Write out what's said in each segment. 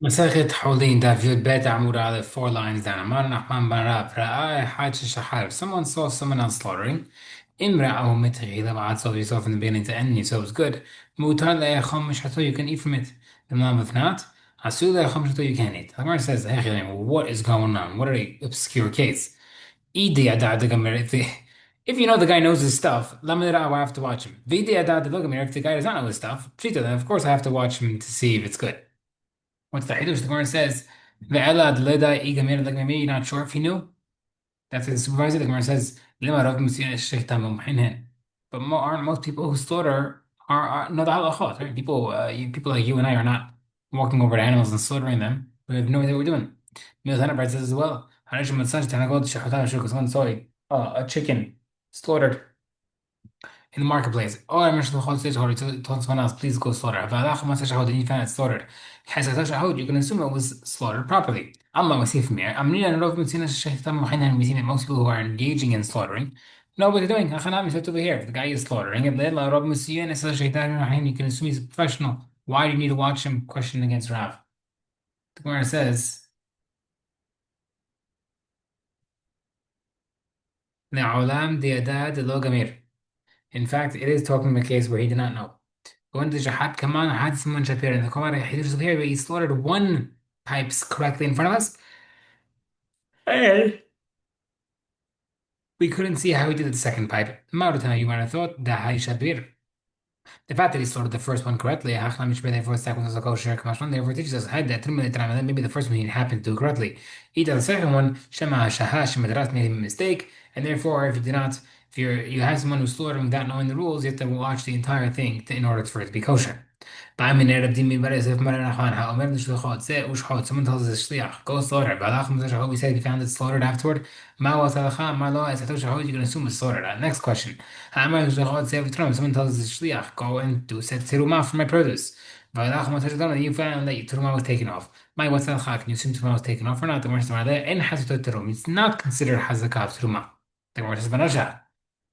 مسافة Hullin Daf Yud Bet Amud Aleph, 4 lines down. Amar Nachman ben Rav, Ra'ai Had Shahar. Someone saw someone else slaughtering. Imra'ahu mitri, Lama'at saw yourself in the beginning to end, you saw it was good. Mutar le'echom mishato, you can eat from it. The mom if not, Asu le'echom mishato, you can't eat. The Gemara says, "Hey, what is going on? What are the obscure case? Idi adad the Gemara, if you know the guy knows his stuff, Lamed Ra'ahu, I have to watch him. Vidi adad the Gemara, if the guy does not know his stuff, Pshita, then of course I have to watch him to see if it's good. What's the Hiddush? The Gemara says, "Ve'ela adleda igamir." Like maybe you're not sure if he knew. That's his supervisor. The Gemara says, "Lima rav misyan shechtam mumhinin." But aren't most people who slaughter are know the halachot, right? People like you and I are not walking over to animals and slaughtering them. We have no idea what we're doing. Meal Tanabrat says as well. Hanashim Matsaj Tanagod Shechatan Shuk, someone saw a chicken slaughtered in the marketplace. Oh, I'm sure the told someone else, please go slaughter. Then you found it slaughtered. You can assume it was slaughtered properly. Allah was from here. I'm near we've seen that most people who are engaging in slaughtering know what they're doing. Over here. If the guy is slaughtering, you can assume he's a professional. Why do you need to watch him question against Rav? The Gemara says, "Na'olam di'adad lo gamir." In fact, it is talking about a case where he did not know. Going to Jihad Kaman had someone Shapir in the Qamar Hidr here, but he slaughtered one pipes correctly in front of us. And we couldn't see how he did the second pipe. Mauritania, you might have thought that Hai Shapir. The fact that he slaughtered the first one correctly, therefore the second one was a kosher kamashman, therefore teaches us that maybe the first one he happened to do correctly. Either the second one, Shema Shaha Shemadras made a mistake, and therefore if you have someone who's slaughtering without knowing the rules, you have to watch the entire thing in order for it to be kosher. بعمل نقرب دي من بره يوسف مرة نحوانها أمر نشلخات ساء وشحات someone tells us الشليح go slaughter بعد مزاج how we said he found it slaughtered afterward ما وصلها ما لا إذا شحات you can assume it's slaughtered. Next question أمر نشلخات ساء وترم someone tells us الشليح go and do set teruma for my produce بعد مزاج دم you found that teruma was taken off ما وصلها can you assume teruma was taken off or not the worst of that إن حسب التروم it's not considered حزكاة teruma the worst of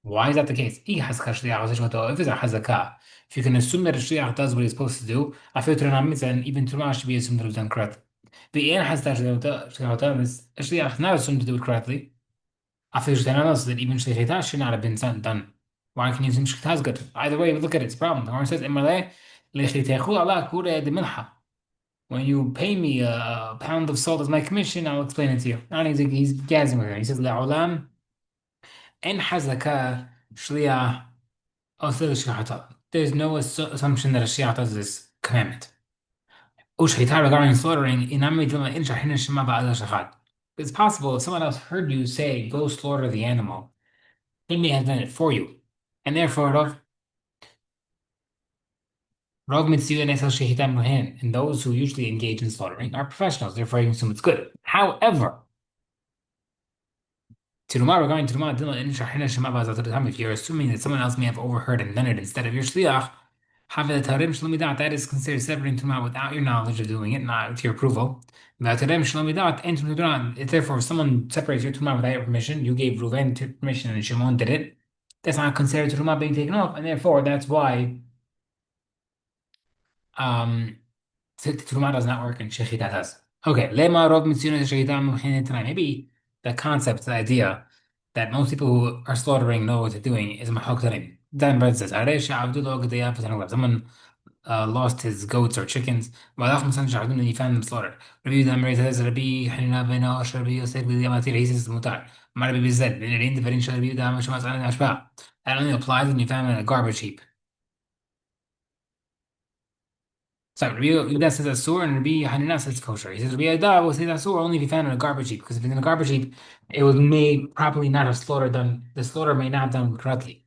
why is that the case? If it's a hazakah, if you can assume that a shliach does what he's supposed to do, I feel and even Trumah should be assumed to have done correctly. The ein has that a shliach not assumed to do it correctly. I feel that even shlichita should not have been done. Why can you assume shlichita is good? Either way, look at it, it's a problem. The Gemara says, when you pay me a pound of salt as my commission, I'll explain it to you. And he's gazzing with her. He says, لعلام إن حزكا شليach there's no assumption that a shiach does this commandment. Ushhita regarding slaughtering, it's possible if someone else heard you say, go slaughter the animal, he may have done it for you. And therefore, and those who usually engage in slaughtering are professionals, therefore you assume it's good. However, Tiruma regarding Tiruma if you're assuming that someone else may have overheard and done it instead of your shliach, that is considered separating Tiruma without your knowledge of doing it, not with your approval. Therefore, if someone separates your Tiruma without your permission, you gave Reuven permission and Shimon did it, that's not considered Tiruma being taken off, and therefore that's why Tiruma does not work and Shechita does. Okay, maybe the concept, the idea that most people who are slaughtering know what they're doing is mahok. Dan Bread says, someone lost his goats or chickens, and he found them slaughtered. Rabbi Damar says, Rabbi Hanina ben Ash, Rabbi Yosef ben Yamatir, he says, Mutar. Rabbi Bizet, that only applies when you found them in a garbage heap. So Rabbi Yehuda says asur and Rabbi Hanina says kosher. He says Rabbi Yehuda will say asur only if you found it in a garbage heap, because if it's in a garbage heap, it was may probably not have slaughtered done. The slaughter may not have done correctly.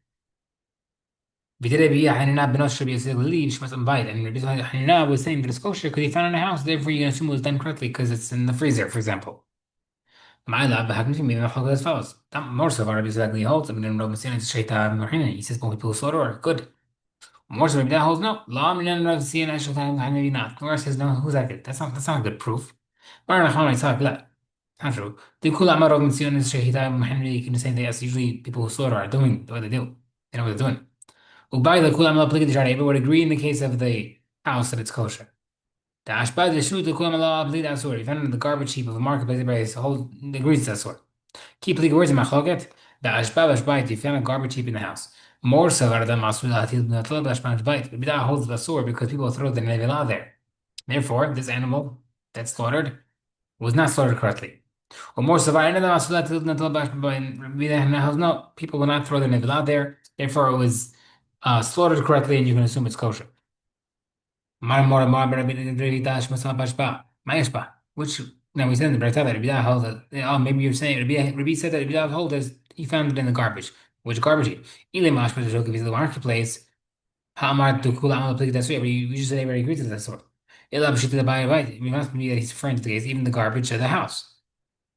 If you did Rabbi Hanina ben Osh, Rabbi Yosef will leave. She must invite. And Rabbi Hanina was saying that it's kosher because he found it in a house. Therefore, you can assume it was done correctly because it's in the freezer, for example. My love, happens to me as follows. More so, Rabbi Yosef holds. I mean, Rabbi Yosef he says, people who slaughter are good. More so, that holds no. Law min Rav Tzia Eshel Tan maybe not. Gemara says no. Who's that good? That's not a good proof. Bar Nachman Yitzhak la. Not true. The Kula Amar Rav Tzia Shehita Muhammad can say that yes, usually people who slaughter are doing what they do. They know what they're doing. Ubai the Kula Amar Plik the Jarei, but would agree in the case of the house that it's kosher. The ashbaz yeshut kulam Allah bleed asur. You found in the garbage heap of the marketplace, everybody whole agrees that's asur. Keep legal words in machloket. The ashbaz ashbait. You found a garbage heap in the house. More so than masul hatil b'natlab ashbaz ashbait. But that holds the asur because people throw the nevela there. Therefore, this animal that's slaughtered was not slaughtered correctly. Or more so, no, people will not throw the nevela there. Therefore, it was slaughtered correctly, and you can assume it's kosher. Which now we said in the Brayta that Rabbi Yehuda held that maybe you're saying Rabbi said that Rabbi Yehuda hold is he found it in the garbage. Which garbage? Ilemash but if it's the marketplace, Hamar to kula amal play that's right, but you just say everybody agrees to that sort. Ila b'shita the buyer right. It must be that he's referring to the case, even the garbage of the house.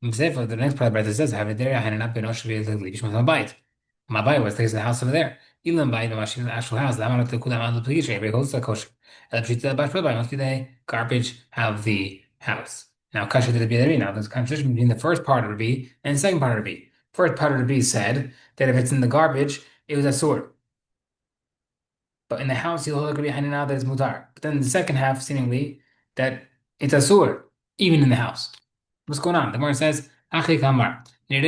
Therefore, the next part that says, have it there, and up in Oshvi, the Libish Mabait. Mabai was there's the house over there. Ilan by the machine, the actual house, the amount of the Kulam the police, every host the kosher. Electricity, the Bash must be the garbage of the house. Now, Kasha did the now there's a contradiction between the first part of the B and the second part of the B. First part of the B said that if it's in the garbage, it was a sword. But in the house, you'll look behind now that it's mutar. But then the second half, seemingly, that it's a sword, even in the house. What's going on? The Gemara says, "Achi kamar." The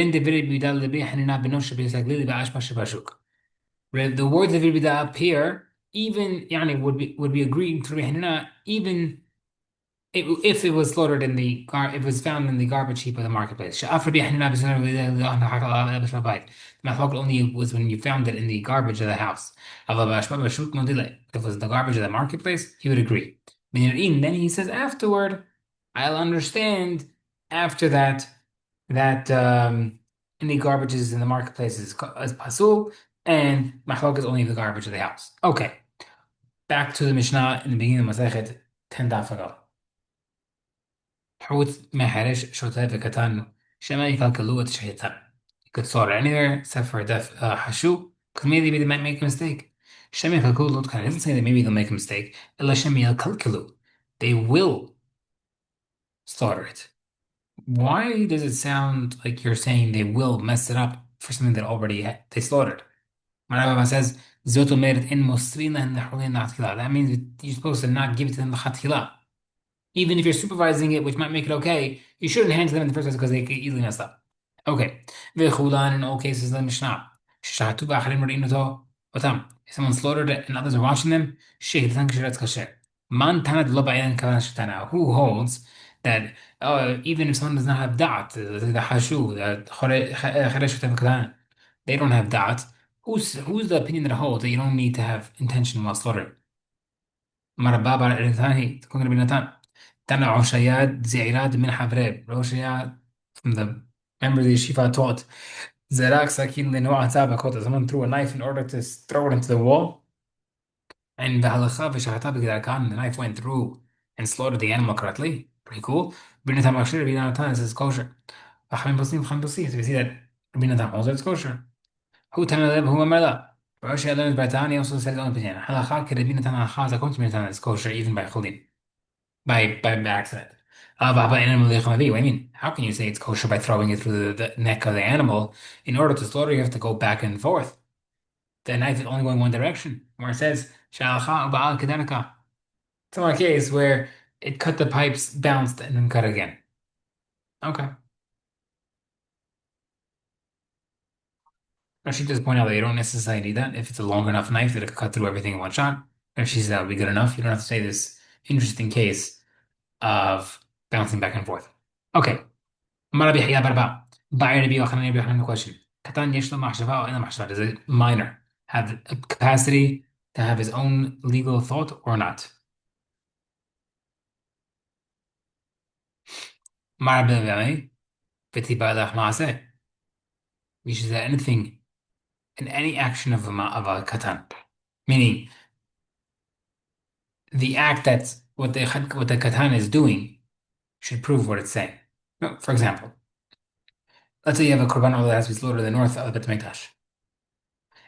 words of Ibida appear even yani would be agreed to Hanina even if it was slaughtered in the if it was found in the garbage heap of the marketplace. The machlok only was when you found it in the garbage of the house. If it was the garbage of the marketplace, he would agree. Then he says afterward, I'll understand after that any garbages in the marketplace is pasul and machlok is only the garbage of the house. Okay, back to the Mishnah in the beginning of Masechet 10 daf ago. حوت ما حرش شوتها في كتان شما يكالكلوة شهيتان. You could slaughter anywhere except for a deaf hashu, because maybe they might make a mistake. Shema يكالكلوة kind of doesn't say that maybe they'll make a mistake. إلا شما يكالكلو. They will slaughter it. Why does it sound like you're saying they will mess it up for something that already they slaughtered? Marabba says, Zoto merit in mosrina and the That means you're supposed to not give it to them the chatchila. Even if you're supervising it, which might make it okay, you shouldn't hand to them in the first place because they could easily mess up. Okay. V'chulan in all cases the Mishnah. Shahatu b'acharim ra'inu otam. If someone slaughtered it and others are watching them, shehidatan kasheretz kasher. Man tanad lo ba'yan kavan shetana. Who holds that even if someone does not have da'at, the hashu, the cheresh katan, they don't have da'at. Who's the opinion that holds that you don't need to have intention while slaughtering? Marabba bar Eritani, تكون ربي نتان. Tana Oshayad Zairat min Havreb. Oshayad from the member of the yeshiva taught Zerak Sakin Leno Atzabakota. Someone threw a knife in order to throw it into the wall. And the halacha v'shachata the knife went through and slaughtered the animal correctly. Pretty cool. Rabbi Natan Machshir, Rabbi Natan says kosher. V'chamim Posim, V'chamim Posim. So we see that Rabbi Natan also it's kosher. Who Tanaleb, who Amala? Rosh learns by Tani also said his own opinion. Halacha, Rabbi Natan Halacha, according to Rabbi Natan, is kosher even by Chulin. By accident. What do you mean? How can you say it's kosher by throwing it through the neck of the animal? In order to slaughter, you have to go back and forth. The knife is only going one direction. Where it says, "Sha'alcha uba'al kedanika." It's not a case where it cut the pipes, bounced, and then cut again. Okay. Now she just point out that you don't necessarily need that. If it's a long enough knife that it could cut through everything in one shot, if she says that would be good enough, you don't have to say this interesting case of bouncing back and forth. Okay. Mara bihya barba. Buyer Rabbi Yochanan, Rabbi Yochanan question. Katan yesh lo machshava or ena machshava? Does a minor have a capacity to have his own legal thought or not? Mara b'yamei v'ti ba'alach ma'aseh. We should say anything in any action of a katan, meaning the act that's what the katan is doing should prove what it's saying. No, for example, let's say you have a korban that has to be slaughtered in the north of the Bet Mikdash.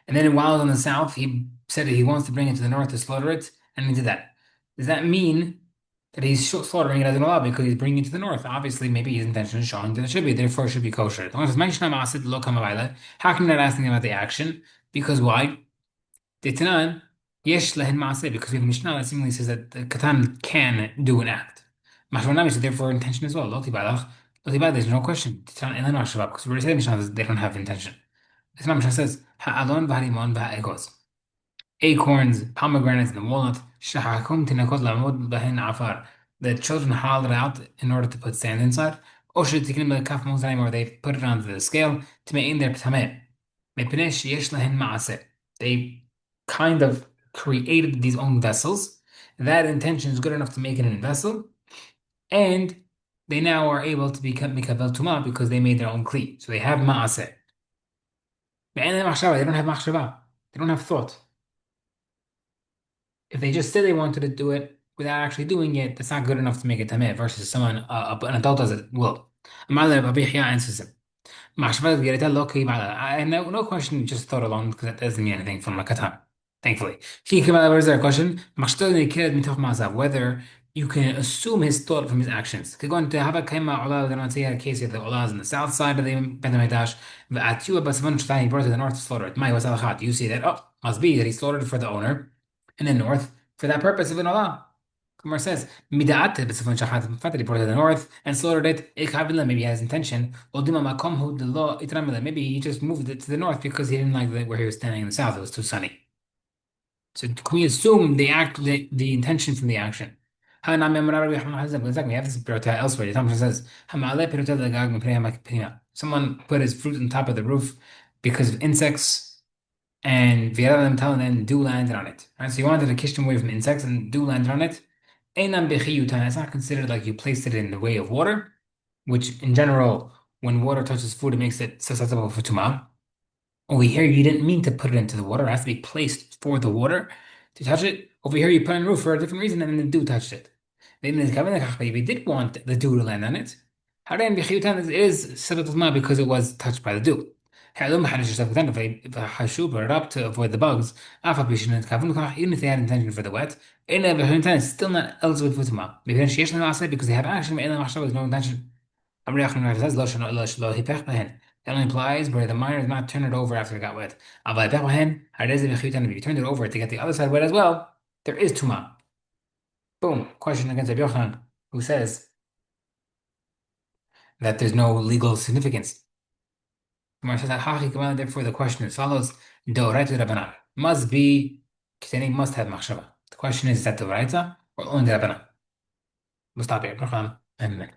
And then while in the south, he said that he wants to bring it to the north to slaughter it, and he did that. Does that mean that he's slaughtering it as an Allah because he's bringing it to the north? Obviously, maybe his intention is showing that it should be, therefore it should be kosher. How can you not asking about the action? Because why? Ditanan, Yesh lehen maaseh, because we have a Mishnah that seemingly says that the katan can do an act. Mashma is therefore intention as well. Lo tibalach, lo tibal, there's no question. Titan elan mashva, because we already said Mishnah that they don't have intention. This Mishnah says ha'alon v'harimon v'ha'egos. Acorns, pomegranates, and the walnut. Shahakum tinakot lamod bahen afar. The children hollowed out in order to put sand inside. Or should tikim kaf mozayim, or they put it onto the scale to make in their tameh. Mepnei sheyesh lahen maaseh. They kind of created these own vessels. That intention is good enough to make it in a vessel, and they now are able to become mikabel tuma because they made their own kli. So they have maaseh. They don't have machshava. They don't have thought. If they just said they wanted to do it without actually doing it, that's not good enough to make it tameh versus someone, an adult does it will. Amar Rabbi Yahya answers him. Mashavad Gerita Loki Bala. I no, no question, just thought along because that doesn't mean anything from Makatan, thankfully. He came out, where's their question? Whether you can assume his thought from his actions. Going to have a kema ola, they're not saying a case that the ola is on the south side of the Beit HaMikdash. V'atiu basman shtai, he brought to the north to slaughter it. My was al you see that, oh, must be that he slaughtered for the owner in the north for that purpose of an olah. Kumar says, Mida'at b'sifon shachat, the fact that he brought it to the north and slaughtered it, maybe he has intention. Odima makom the law itramila, maybe he just moved it to the north because he didn't like where he was standing in the south, it was too sunny. So can we assume the intention from the action? Exactly, we have this pirotah elsewhere. The Talmud says, someone put his fruit on top of the roof because of insects, and V'yaradim telling them dew landed on it. Right? So you wanted to kish them away from insects, and dew landed on it. Einam bechiyutan. It's not considered like you placed it in the way of water, which in general, when water touches food, it makes it susceptible for tumah. Over here, you didn't mean to put it into the water. It has to be placed for the water to touch it. Over here, you put it in the roof for a different reason, and then the dew touched it. Then we did want the dew to land on it. Haren bechiyutan is susceptible because it was touched by the dew. If a hashu brought it up to avoid the bugs, even if they had intention for the wet, it's still not eligible for tuma. Because they have action, with no intention. It only applies where the minor did not turn it over after it got wet. If you turned it over to get the other side wet as well, there is tuma. Boom. Question against Rabbi Yochanan, who says that there's no legal significance. Gemara says that Hachi Kamal, therefore the question as follows: Doraita Rabbanan must be Kitani must have machshava. The question is that the Doraita or only the Rabbanan? We'll stop here. Amen.